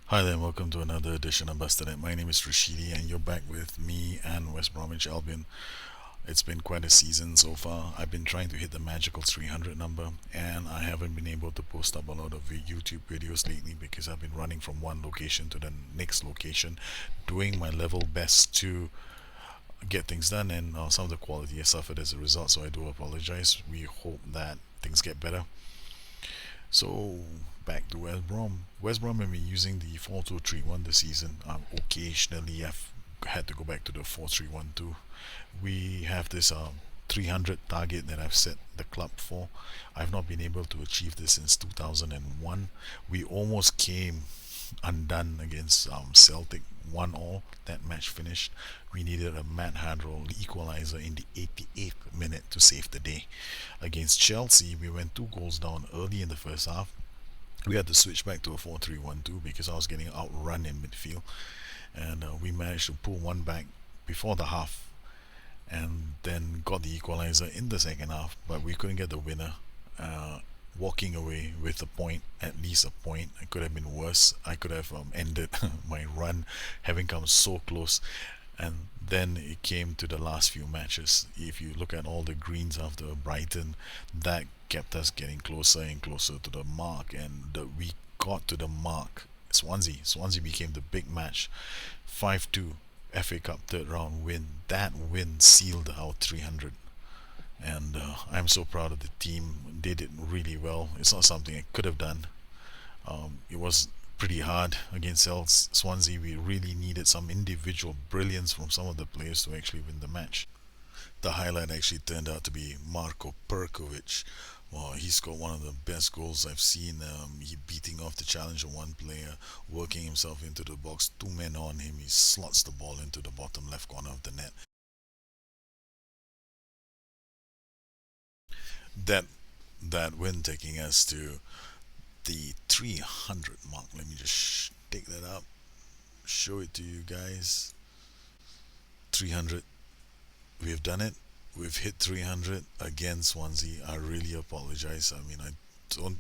Hi there, and welcome to another edition of BusttheNet. My name is Rashidi, and you're back with me and West Bromwich Albion. It's been quite a season so far. I've been trying to hit the magical 300 number, and I haven't been able to post up a lot of YouTube videos lately because I've been running from one location to the next location, doing my level best to get things done, and some of the quality has suffered as a result, so I do apologize. We hope that things get better. So back to West Brom. West Brom have been using the 4-2-3-1 this season. Occasionally, I've had to go back to the 4-3-1-2. We have this 300 target that I've set the club for. I've not been able to achieve this since 2001. We almost came undone against Celtic 1-all. That match finished. We needed a Matt Hadroll equaliser in the 88th minute to save the day. Against Chelsea, we went 2 goals down early in the first half. We had to switch back to a 4-3-1-2 because I was getting outrun in midfield, and we managed to pull one back before the half, and then got the equaliser in the second half, but we couldn't get the winner. Uh, Walking away with a point, at least a point. It could have been worse. I could have ended my run having come so close. And then it came to the last few matches. If you look at all the greens after Brighton, that kept us getting closer and closer to the mark, and we got to the mark. Swansea became the big match. 5-2 FA Cup third round win. That win sealed our 300, and I'm so proud of the team. They did really well. It's not something I could have done. It was pretty hard against Swansea. We really needed some individual brilliance from some of the players to actually win the match. The highlight actually turned out to be Marko Perkovic. Well, he scored one of the best goals I've seen. He beating off the challenge of one player, working himself into the box, 2 men on him. He slots the ball into the bottom left corner of the net. That that win taking us to the 300 mark. Let me just take that up, show it to you guys. 300. We've done it. We've hit 300 against Swansea. I really apologize. I mean, I don't.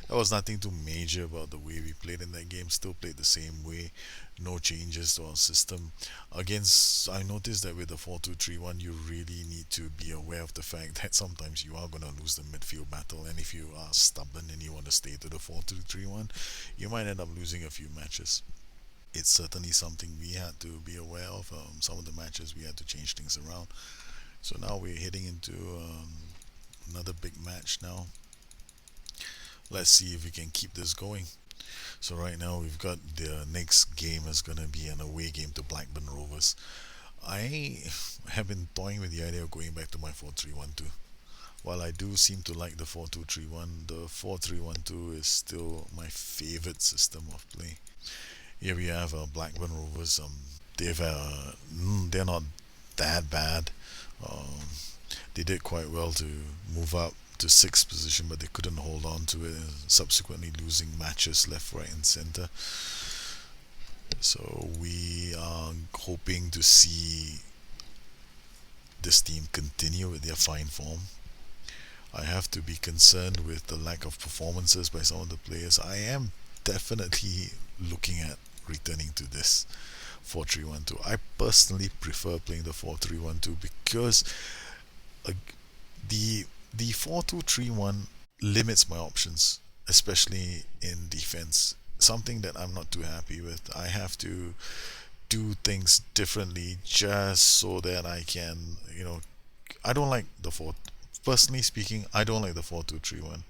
There was nothing too major about the way we played in that game. Still played the same way. No changes to our system. Against, I noticed that with the 4-2-3-1, you really need to be aware of the fact that sometimes you are going to lose the midfield battle. And if you are stubborn and you want to stay to the 4-2-3-1, you might end up losing a few matches. It's certainly something we had to be aware of. Some of the matches we had to change things around. So now we're heading into another big match now. Let's see if we can keep this going. So right now we've got the next game is going to be an away game to Blackburn Rovers. I have been toying with the idea of going back to my 4-3-1-2. While I do seem to like the 4-2-3-1, the 4-3-1-2 is still my favorite system of play. Here we have Blackburn Rovers. They're not that bad. Um, they did quite well to move up to sixth position, but they couldn't hold on to it, subsequently losing matches left, right, and center. So we are hoping to see this team continue with their fine form. I have to be concerned with the lack of performances by some of the players. I am definitely looking at returning to this 4-3-1-2. I personally prefer playing the 4-3-1-2 because uh, the 4-2-3-1 limits my options, especially in defense. Something that I'm not too happy with. I have to do things differently just so that I can, I don't like the 4. Personally speaking, I don't like the 4-2-3-1.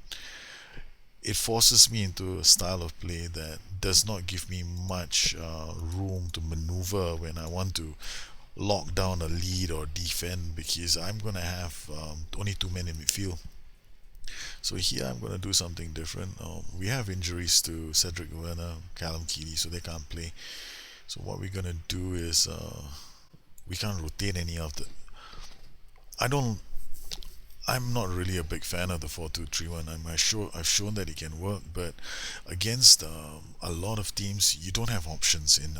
It forces me into a style of play that does not give me much room to maneuver when I want to lock down a lead or defend, because I'm going to have only 2 men in midfield. So here I'm going to do something different. We have injuries to Cedric Werner, Callum Keely, so they can't play. So what we're going to do is we can't rotate any of the. I don't. I'm not really a big fan of the 4-2-3-1. I've shown that it can work, but against a lot of teams, you don't have options in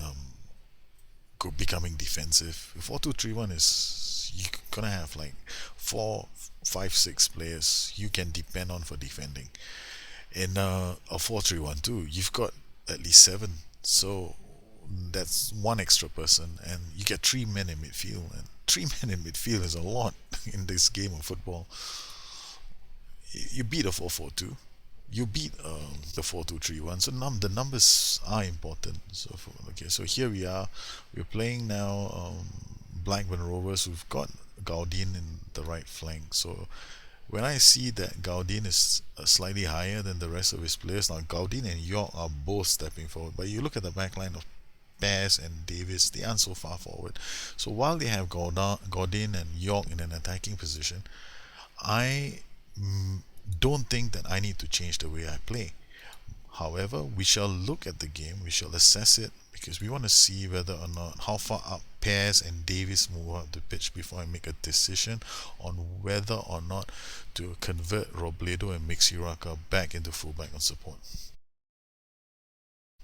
becoming defensive. 4-2-3-1 is you're gonna have like 4, 5, 6 players you can depend on for defending. In a 4-3-1-2, you've got at least 7. So that's one extra person, and you get three men in midfield, and three men in midfield is a lot in this game of football. You beat a 4-4-2, you beat the 4-2-3-1. So the numbers are important. So okay, so here we are. We're playing now Blackburn Rovers, who've got Gaudin in the right flank. So when I see that Gaudin is slightly higher than the rest of his players, now Gaudin and York are both stepping forward. But you look at the back line of Bears and Davis, they aren't so far forward. So while they have Gaudin and York in an attacking position, I mm, don't think that I need to change the way I play. However, we shall look at the game, we shall assess it because we want to see whether or not how far up Pears and Davis move up the pitch before I make a decision on whether or not to convert Robledo and Mixiraka back into fullback on support.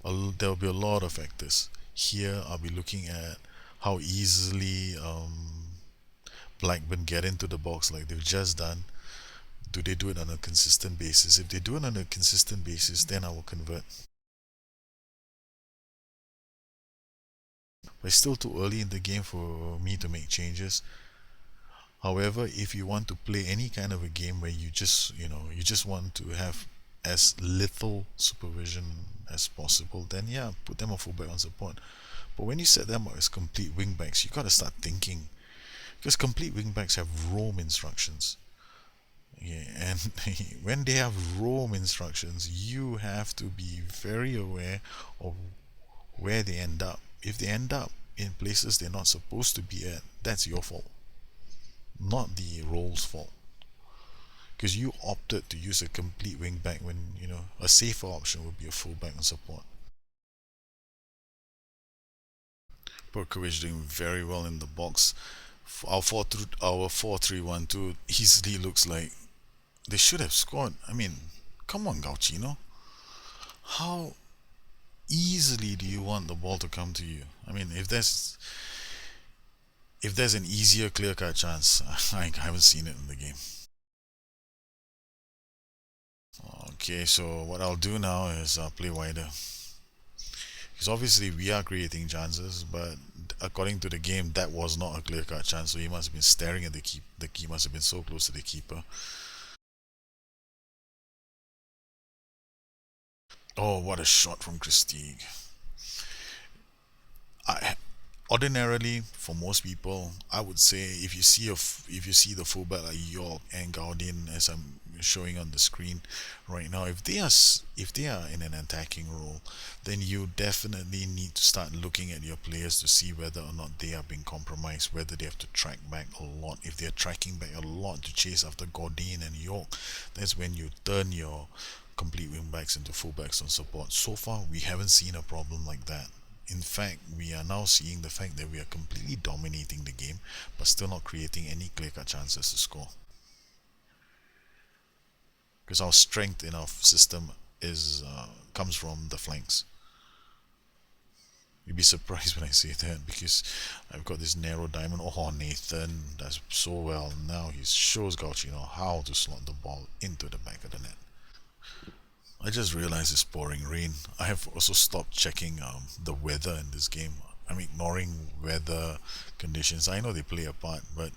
There will be a lot of factors. Here, I'll be looking at how easily Blackburn get into the box like they've just done. Do they do it on a consistent basis? If they do it on a consistent basis, then I will convert. But it's still too early in the game for me to make changes. However, if you want to play any kind of a game where you just want to have as little supervision as possible, then yeah, put them on fullback on support. But when you set them up as complete wingbacks, you gotta start thinking because complete wingbacks have roam instructions. Yeah, and when they have roam instructions, you have to be very aware of where they end up. If they end up in places they're not supposed to be at, that's your fault, not the role's fault. Because you opted to use a complete wing back when a safer option would be a full back and support. Perkovic doing very well in the box. Our 4-3-1-2 easily looks like they should have scored. I mean, come on, Gauchino. How easily do you want the ball to come to you? I mean, if there's an easier clear cut chance, I haven't seen it in the game. Okay, so what I'll do now is play wider. Because obviously we are creating chances, but according to the game, that was not a clear cut chance. So he must have been staring at the keep. The key must have been so close to the keeper. Oh, what a shot from Christie. I Ordinarily, for most people, I would say if you see the fullback like York and Gaudin as I'm showing on the screen right now, if they are in an attacking role, then you definitely need to start looking at your players to see whether or not they are being compromised, whether they have to track back a lot. If they're tracking back a lot to chase after Gaudin and York, that's when you turn your complete wingbacks into fullbacks on support. So far, we haven't seen a problem like that. In fact, we are now seeing the fact that we are completely dominating the game, but still not creating any clear-cut chances to score. Because our strength in our system is comes from the flanks. You'd be surprised when I say that because I've got this narrow diamond. Oh, Nathan does so well. Now he shows Gauchino how to slot the ball into the back of the net. I just realized it's pouring rain. I have also stopped checking the weather in this game. I'm ignoring weather conditions. I know they play a part, but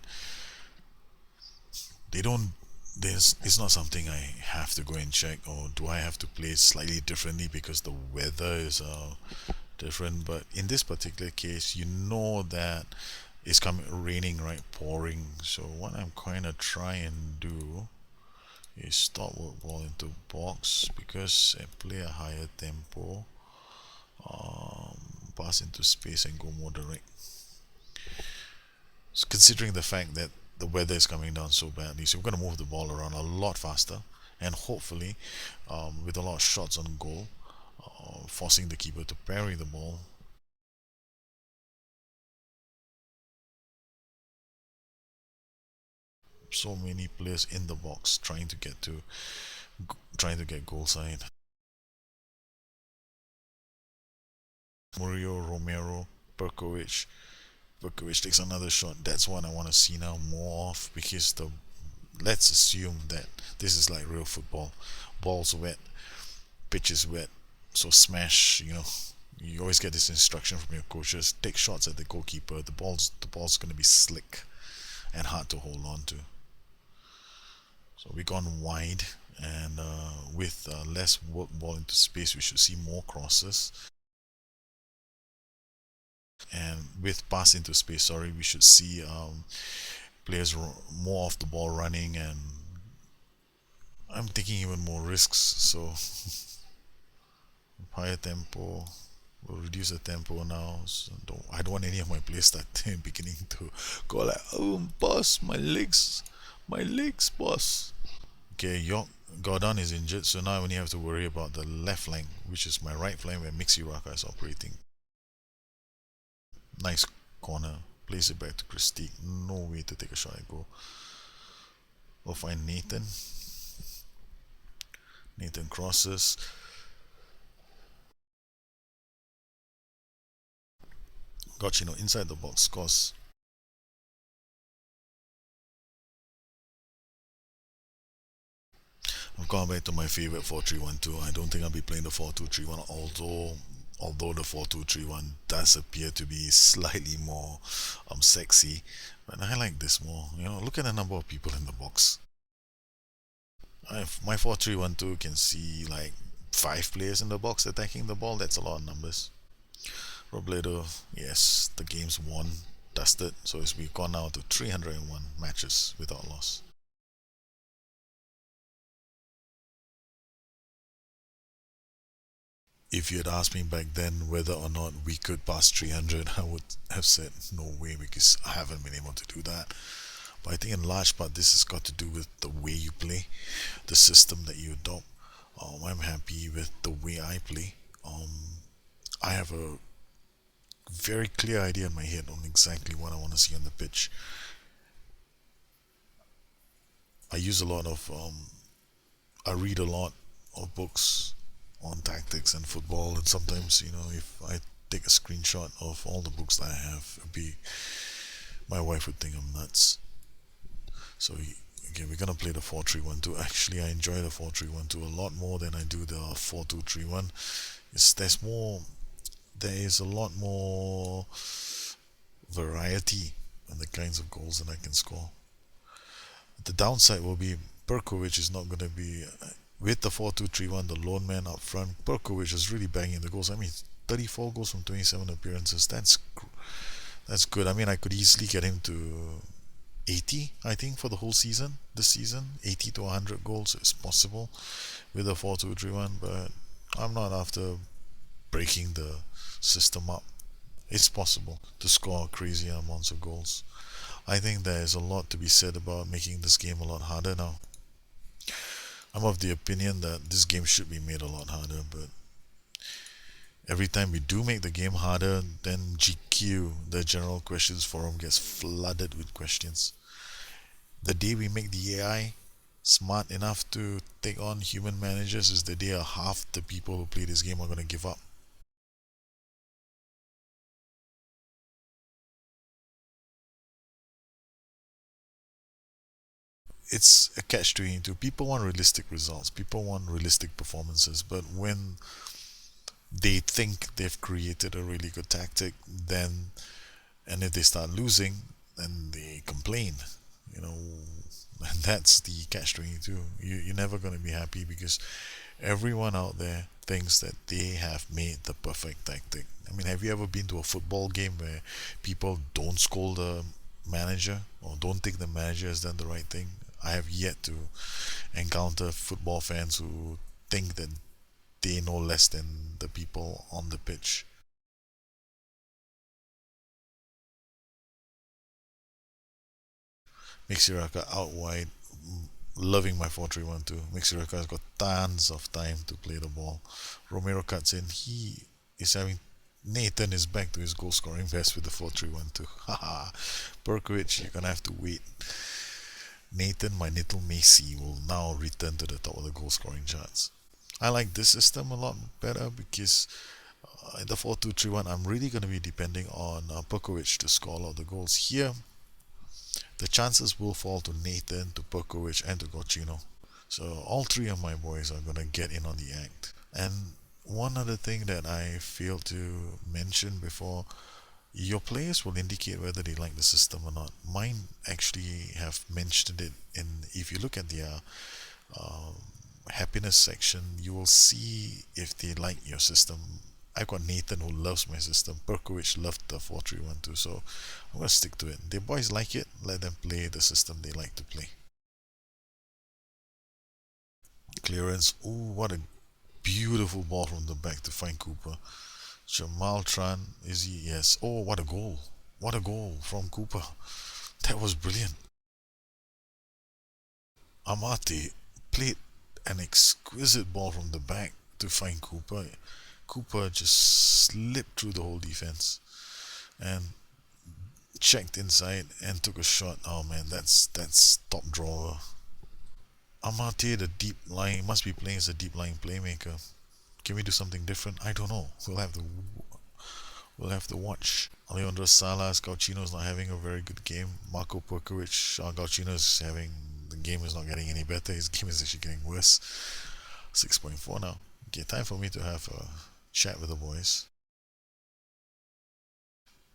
they don't. It's not something I have to go and check, or do I have to play slightly differently because the weather is different. But in this particular case, you know that it's coming raining, right? Pouring. So what I'm kind of try and do is stop work ball into box because I play a higher tempo, pass into space and go more direct. So considering the fact that the weather is coming down so badly, so we're going to move the ball around a lot faster and hopefully with a lot of shots on goal, forcing the keeper to parry the ball. So many players in the box trying to get goal side. Murillo, Romero, Perkovic. Perkovic takes another shot. That's what I want to see now more of because let's assume that this is like real football. Ball's wet, pitch is wet, so smash. You always get this instruction from your coaches: take shots at the goalkeeper. The ball's going to be slick and hard to hold on to. So we gone wide, and with less work ball into space, we should see more crosses. And with pass into space, sorry, we should see players more off the ball running, and I'm taking even more risks. So higher tempo. We'll reduce the tempo now. So I don't want any of my players start beginning to go like, oh, boss, my legs, boss. Okay, York Gordon is injured, so now I only have to worry about the left flank, which is my right flank where Mixi Raka is operating. Nice corner. Plays it back to Christique. No way to take a shot at goal. We'll find Nathan. Nathan crosses. Gachino inside the box scores. I've gone back to my favorite 4-3-1-2. I don't think I'll be playing the 4-2-3-1, although the 4-2-3-1 does appear to be slightly more sexy. But I like this more. Look at the number of people in the box. My 4-3-1-2 can see like 5 players in the box attacking the ball. That's a lot of numbers. Robledo, yes, the game's won, dusted. So we've gone now to 301 matches without loss. If you had asked me back then whether or not we could pass 300, I would have said no way, because I haven't been able to do that. But I think in large part this has got to do with the way you play, the system that you adopt. I'm happy with the way I play. I have a very clear idea in my head on exactly what I want to see on the pitch. I use a lot of, I read a lot of books on tactics and football, and sometimes, if I take a screenshot of all the books that I have, my wife would think I'm nuts. So again, we're gonna play the 4-3-1-2. Actually, I enjoy the 4-3-1-2 a lot more than I do the 4-2-3-1. There is a lot more variety in the kinds of goals that I can score. The downside will be Perkovic is not going to be with the 4-2-3-1, the lone man up front. Perkovic is really banging the goals. I mean, 34 goals from 27 appearances. That's good. I mean, I could easily get him to 80, I think, for the whole season. This season, 80 to 100 goals is possible with a 4-2-3-1, but I'm not after breaking the system up. It's possible to score crazy amounts of goals. I think there is a lot to be said about making this game a lot harder now. I'm of the opinion that this game should be made a lot harder, but every time we do make the game harder, then GQ, the General Questions Forum, gets flooded with questions. The day we make the AI smart enough to take on human managers is the day half the people who play this game are going to give up. It's a catch-22. People want realistic results. People want realistic performances. But when they think they've created a really good tactic, and if they start losing, then they complain. You know, and that's the catch-22. You're never going to be happy, because everyone out there thinks that they have made the perfect tactic. I mean, have you ever been to a football game where people don't scold the manager, or don't think the manager has done the right thing? I have yet to encounter football fans who think that they know less than the people on the pitch. Mixiraka out wide, loving my 4-3-1-2. Mixiraka has got tons of time to play the ball. Romero cuts in. He is having Nathan is back to his goal scoring best with the 4-3-1-2. Haha. Perkovic, you're gonna have to wait. Nathan, my little Messi, will now return to the top of the goal scoring charts. I like this system a lot better, because in the 4-2-3-1, I'm really going to be depending on Perkovic to score a lot of the goals. Here, the chances will fall to Nathan, to Perkovic, and to Gocino. So all three of my boys are going to get in on the act. And one other thing that I failed to mention before, your players will indicate whether they like the system or not. Mine actually have mentioned it in, if you look at their um, happiness section, you will see if they like your system. I got Nathan who loves my system. Perkowicz loved the 4-3-1 too, so I'm gonna stick to it. The boys like it, let them play the system they like to play. Clearance. Ooh, what a beautiful ball from the back to find Cooper. Jamal Tran, is he? Yes. Oh, what a goal. What a goal from Cooper. That was brilliant. Amate played an exquisite ball from the back to find Cooper. Cooper just slipped through the whole defense and checked inside and took a shot. Oh man, that's top drawer. Amate, the deep line, must be playing as a deep line playmaker. Can we do something different? I don't know. We'll have to watch. Alejandro Salas, Gauchino's not having a very good game. Marco Perkovic, Gauchino's having, the game is not getting any better. His game is actually getting worse. 6.4 now. Okay, time for me to have a chat with the boys.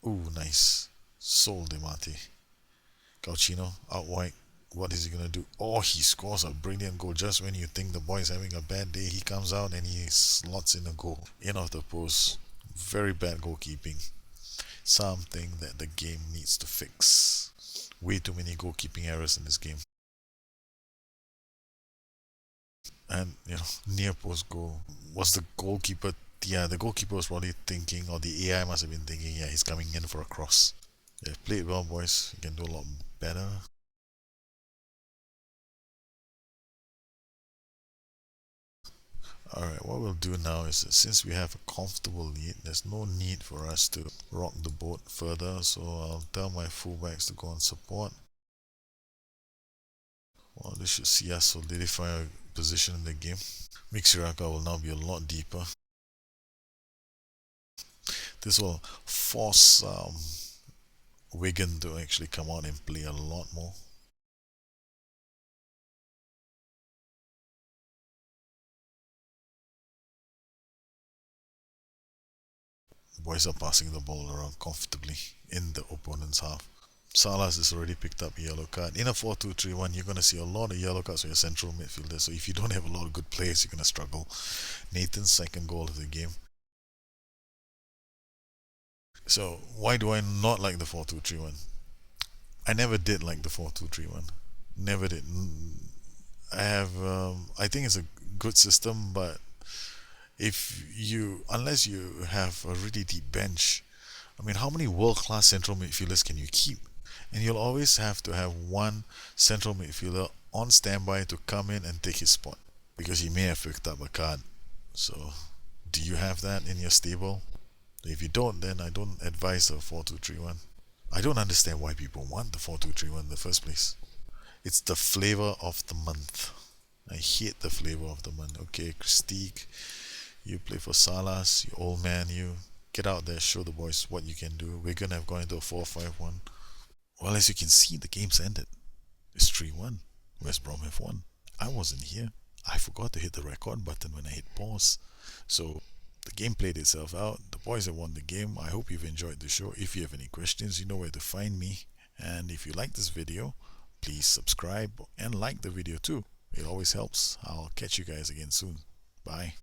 Ooh, nice. Sol de Mate. Gauchino, out wide. What is he gonna do? Oh, he scores a brilliant goal just when you think the boy's having a bad day. He comes out and he slots in a goal. In off the post. Very bad goalkeeping. Something that the game needs to fix. Way too many goalkeeping errors in this game. And near post goal. Was the goalkeeper, yeah, the goalkeeper was probably thinking, or the AI must have been thinking, yeah, he's coming in for a cross. Yeah, played well, boys. You can do a lot better. Alright, what we'll do now is that since we have a comfortable lead, there's no need for us to rock the boat further, so I'll tell my fullbacks to go on support. Well, this should see us solidify our position in the game. Mixiraka will now be a lot deeper. This will force Wigan to actually come out and play a lot more. Boys are passing the ball around comfortably in the opponent's half. Salas has already picked up a yellow card. In a 4-2-3-1, you're going to see a lot of yellow cards for your central midfielder. So if you don't have a lot of good players, you're going to struggle. Nathan's second goal of the game. So why do I not like the 4-2-3-1? I never did like the 4-2-3-1. Never did. I have. I think it's a good system, but if you, unless you have a really deep bench, I mean, how many world-class central midfielders can you keep? And you'll always have to have one central midfielder on standby to come in and take his spot because he may have picked up a card. So, do you have that in your stable? If you don't, then I don't advise a 4-2-3-1. I don't understand why people want the 4-2-3-1 in the first place. It's the flavor of the month. I hate the flavor of the month. Okay, Christique, you play for Salas, you old man, you get out there, show the boys what you can do. We're gonna have gone into a 4-5-1. Well, as you can see, the game's ended. It's 3-1. West Brom have won. I wasn't here. I forgot to hit the record button when I hit pause. So the game played itself out. The boys have won the game. I hope you've enjoyed the show. If you have any questions, you know where to find me. And if you like this video, please subscribe and like the video too. It always helps. I'll catch you guys again soon. Bye.